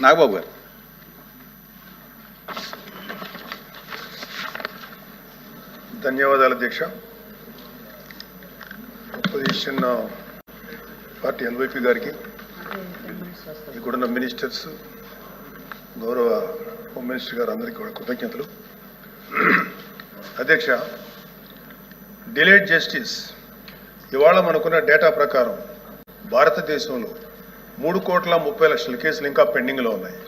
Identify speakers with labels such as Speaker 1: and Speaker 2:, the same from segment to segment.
Speaker 1: నాగబాబు గారు.
Speaker 2: ధన్యవాదాలు అధ్యక్ష. అపోజిషన్ పార్టీ ఎల్వైపీ గారికి, ఇక్కడున్న మినిస్టర్స్, గౌరవ హోమ్ మినిస్టర్ గారు అందరికీ కూడా కృతజ్ఞతలు. అధ్యక్ష, డిలేడ్ జస్టిస్ ఇవాళ మనకున్న డేటా ప్రకారం భారతదేశంలో 3,30,00,000 కేసులు ఇంకా పెండింగ్లో ఉన్నాయి.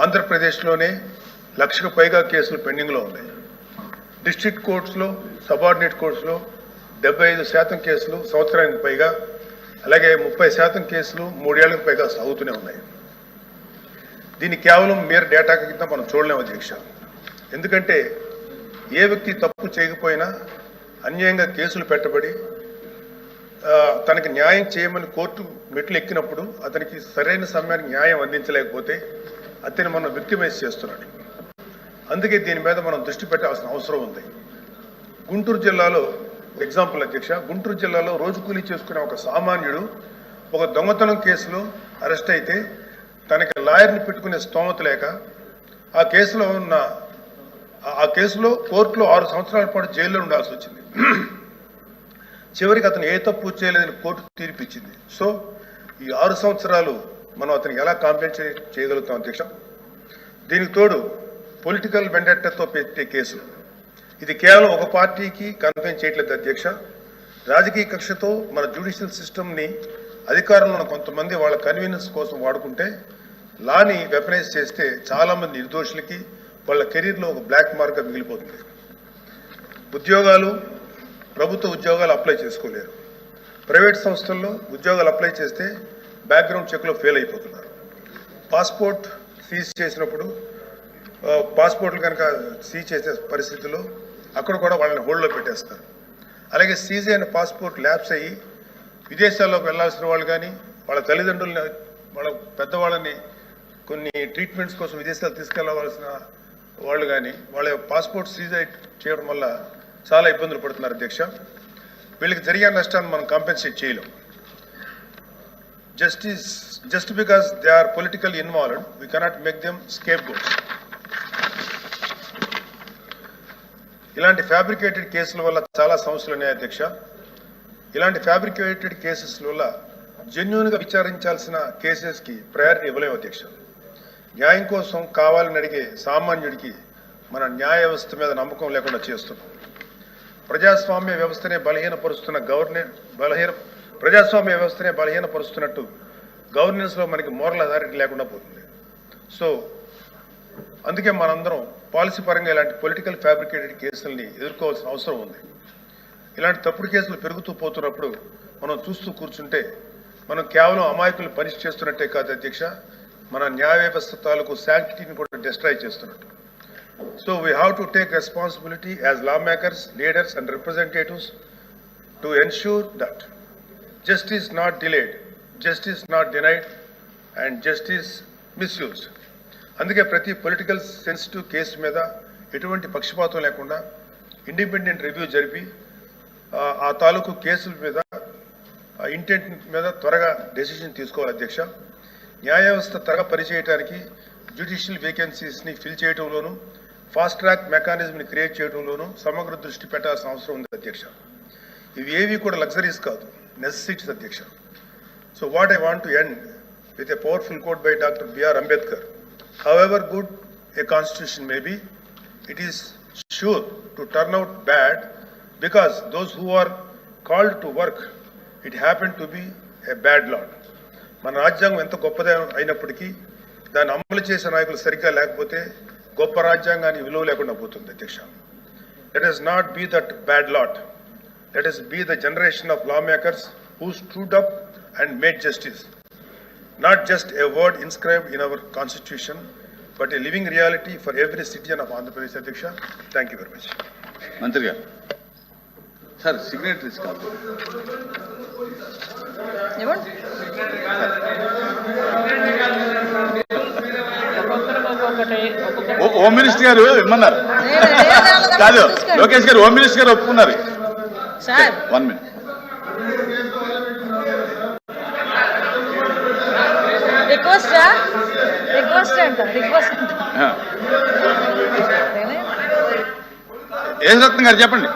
Speaker 2: ఆంధ్రప్రదేశ్లోనే 1,00,000కు పైగా కేసులు పెండింగ్లో ఉన్నాయి. డిస్ట్రిక్ట్ కోర్ట్స్లో, సబార్డినేట్ కోర్ట్స్లో 75% కేసులు సంవత్సరానికి పైగా, అలాగే 30% కేసులు 3 ఏళ్లకు పైగా సాగుతూనే ఉన్నాయి. దీన్ని కేవలం mere డేటా కింద మనం చూడలేము అధ్యక్ష. ఎందుకంటే ఏ వ్యక్తి తప్పు చేయకపోయినా అన్యాయంగా కేసులు పెట్టబడి తనకి న్యాయం చేయమని కోర్టు మెట్లు ఎక్కినప్పుడు అతనికి సరైన సమయానికి న్యాయం అందించలేకపోతే అతన్ని మనం విక్టిమైజ్ చేస్తున్నాడు. అందుకే దీని మీద మనం దృష్టి పెట్టాల్సిన అవసరం ఉంది. గుంటూరు జిల్లాలో ఎగ్జాంపుల్ అధ్యక్ష, గుంటూరు జిల్లాలో రోజు కూలీ చేసుకునే ఒక సామాన్యుడు ఒక దొంగతనం కేసులో అరెస్ట్ అయితే తనకి లాయర్ని పెట్టుకునే స్తోమత లేక ఆ కేసులో కోర్టులో 6 సంవత్సరాల పాటు జైల్లో ఉండాల్సి వచ్చింది. చివరికి అతను ఏ తప్పు చేయలేదని కోర్టు తీర్పిచ్చింది. సో ఈ 6 సంవత్సరాలు మనం అతనికి ఎలా కాంపెన్సేట్ చేయగలుగుతాం అధ్యక్ష? దీనికి తోడు పొలిటికల్ వెండెట్టాతో పెట్టే కేసులు, ఇది కేవలం ఒక పార్టీకి కన్ఫైన్ చేయట్లేదు అధ్యక్ష. రాజకీయ కక్షతో మన జ్యుడిషియల్ సిస్టమ్ని అధికారంలో ఉన్న కొంతమంది వాళ్ళ కన్వీనియన్స్ కోసం వాడుకుంటే లాని వెపనైజ్ చేస్తే చాలామంది నిర్దోషులకి వాళ్ళ కెరీర్లో ఒక బ్లాక్ మార్క్గా మిగిలిపోతుంది. ఉద్యోగాలు, ప్రభుత్వ ఉద్యోగాలు అప్లై చేసుకోలేరు. ప్రైవేట్ సంస్థల్లో ఉద్యోగాలు అప్లై చేస్తే బ్యాక్గ్రౌండ్ చెక్లో ఫెయిల్ అయిపోతున్నారు. పాస్పోర్ట్ సీజ్ చేసినప్పుడు పాస్పోర్ట్లు కనుక సీజ్ చేసే పరిస్థితుల్లో అక్కడ కూడా వాళ్ళని హోల్డ్లో పెట్టేస్తారు. అలాగే సీజ్ అయిన పాస్పోర్ట్ ల్యాప్స్ అయ్యి విదేశాల్లోకి వెళ్లాల్సిన వాళ్ళు కానీ, వాళ్ళ తల్లిదండ్రులని, వాళ్ళ పెద్దవాళ్ళని కొన్ని ట్రీట్మెంట్స్ కోసం విదేశాలు తీసుకెళ్లవలసిన వాళ్ళు కానీ వాళ్ళ పాస్పోర్ట్ సీజ్ చేయడం వల్ల చాలా ఇబ్బందులు పడుతున్నారు అధ్యక్ష. వీళ్ళకి జరిగే నష్టాన్ని మనం కాంపెన్సేట్ చేయలేం. Just because they are political involved we cannot make them scapegoats. ఇలాంటి ఫ్యాబ్రికేటెడ్ కేసుల వల్ల చాలా సమస్యలు ఉన్నాయి అధ్యక్ష. ఇలాంటి ఫ్యాబ్రికేటెడ్ కేసెస్ వల్ల జెన్యూన్గా విచారించాల్సిన కేసెస్కి ప్రయారిటీ ఇవ్వలేము అధ్యక్ష. న్యాయం కోసం కావాలని అడిగే సామాన్యుడికి మన న్యాయ వ్యవస్థ మీద నమ్మకం లేకుండా చేస్తున్నాం. ప్రజాస్వామ్య వ్యవస్థనే బలహీనపరుస్తున్నట్టు గవర్నెన్స్లో మనకి మోరల్ అథారిటీ లేకుండా పోతుంది. సో అందుకే మనందరం పాలసీ పరంగా ఇలాంటి పొలిటికల్ ఫ్యాబ్రికేటెడ్ కేసుల్ని ఎదుర్కోవాల్సిన అవసరం ఉంది. ఇలాంటి తప్పుడు కేసులు పెరుగుతూ పోతున్నప్పుడు మనం చూస్తూ కూర్చుంటే మనం కేవలం అమాయకులు పనిష్ చేస్తున్నట్టే కాదు అధ్యక్ష, మన న్యాయ వ్యవస్థ తాలూకు శాంక్టిటీని కూడా డిస్ట్రాయ్ చేస్తున్నట్టు. So we have to take responsibility as lawmakers, leaders and representatives to ensure that justice not delayed, justice not denied and justice misused. అందుకే ప్రతి పొలిటికల్ సెన్సిటివ్ కేసు మీద ఎటువంటి పక్షపాతం లేకుండా ఇండిపెండెంట్ రివ్యూ జరిపి ఆ తాలూకు కేసుల మీద ఇంటెంట్ మీద త్వరగా డెసిషన్ తీసుకోవాలి అధ్యక్ష. న్యాయ వ్యవస్థ త్వరగా పనిచేయడానికి జ్యుడిషియల్ వేకెన్సీస్ని ఫిల్ చేయడంలోనూ, ఫాస్ట్ ట్రాక్ మెకానిజంని క్రియేట్ చేయడంలోనూ సమగ్ర దృష్టి పెట్టాల్సిన అవసరం ఉంది అధ్యక్ష. ఇవి ఏవి కూడా లగ్జరీస్ కాదు, నెసెసిటీస్ అధ్యక్ష. So what I want to end with a powerful quote by doctor B R Ambedkar. However good a constitution may be, it is sure to turn out bad because those who are called to work, it happened to be a bad law. మన రాజ్యాంగం ఎంత గొప్పదే అయినప్పటికీ దాన్ని అమలు చేసే నాయకులు సరిగ్గా లేకపోతే గొప్ప రాజ్యాంగానికి విలువ లేకుండా పోతుంది అధ్యక్ష. Let us not be that bad lot. Let us be the generation of lawmakers who stood up and made justice. Not just a word inscribed in our constitution, but a living reality for every citizen of Andhra Pradesh. Adhyaksha, thank you very much.
Speaker 1: మంత్రి గారు, sir signatories కాదు. Home minister గారు ఇమ్మన్నారు కాదు, లోకేష్ గారు home minister గారు ఒప్పుకున్నారు. 1 minute.
Speaker 3: Request request అంట request అంట
Speaker 1: యేసరత్నం గారు చెప్పండి.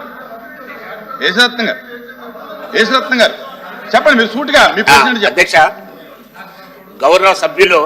Speaker 1: యేసరత్నం గారు చెప్పండి, మీరు సూటిగా మీ ప్రెసిడెంట్ చెప్పండి.
Speaker 4: అధ్యక్ష, గౌరవ సభ్యులు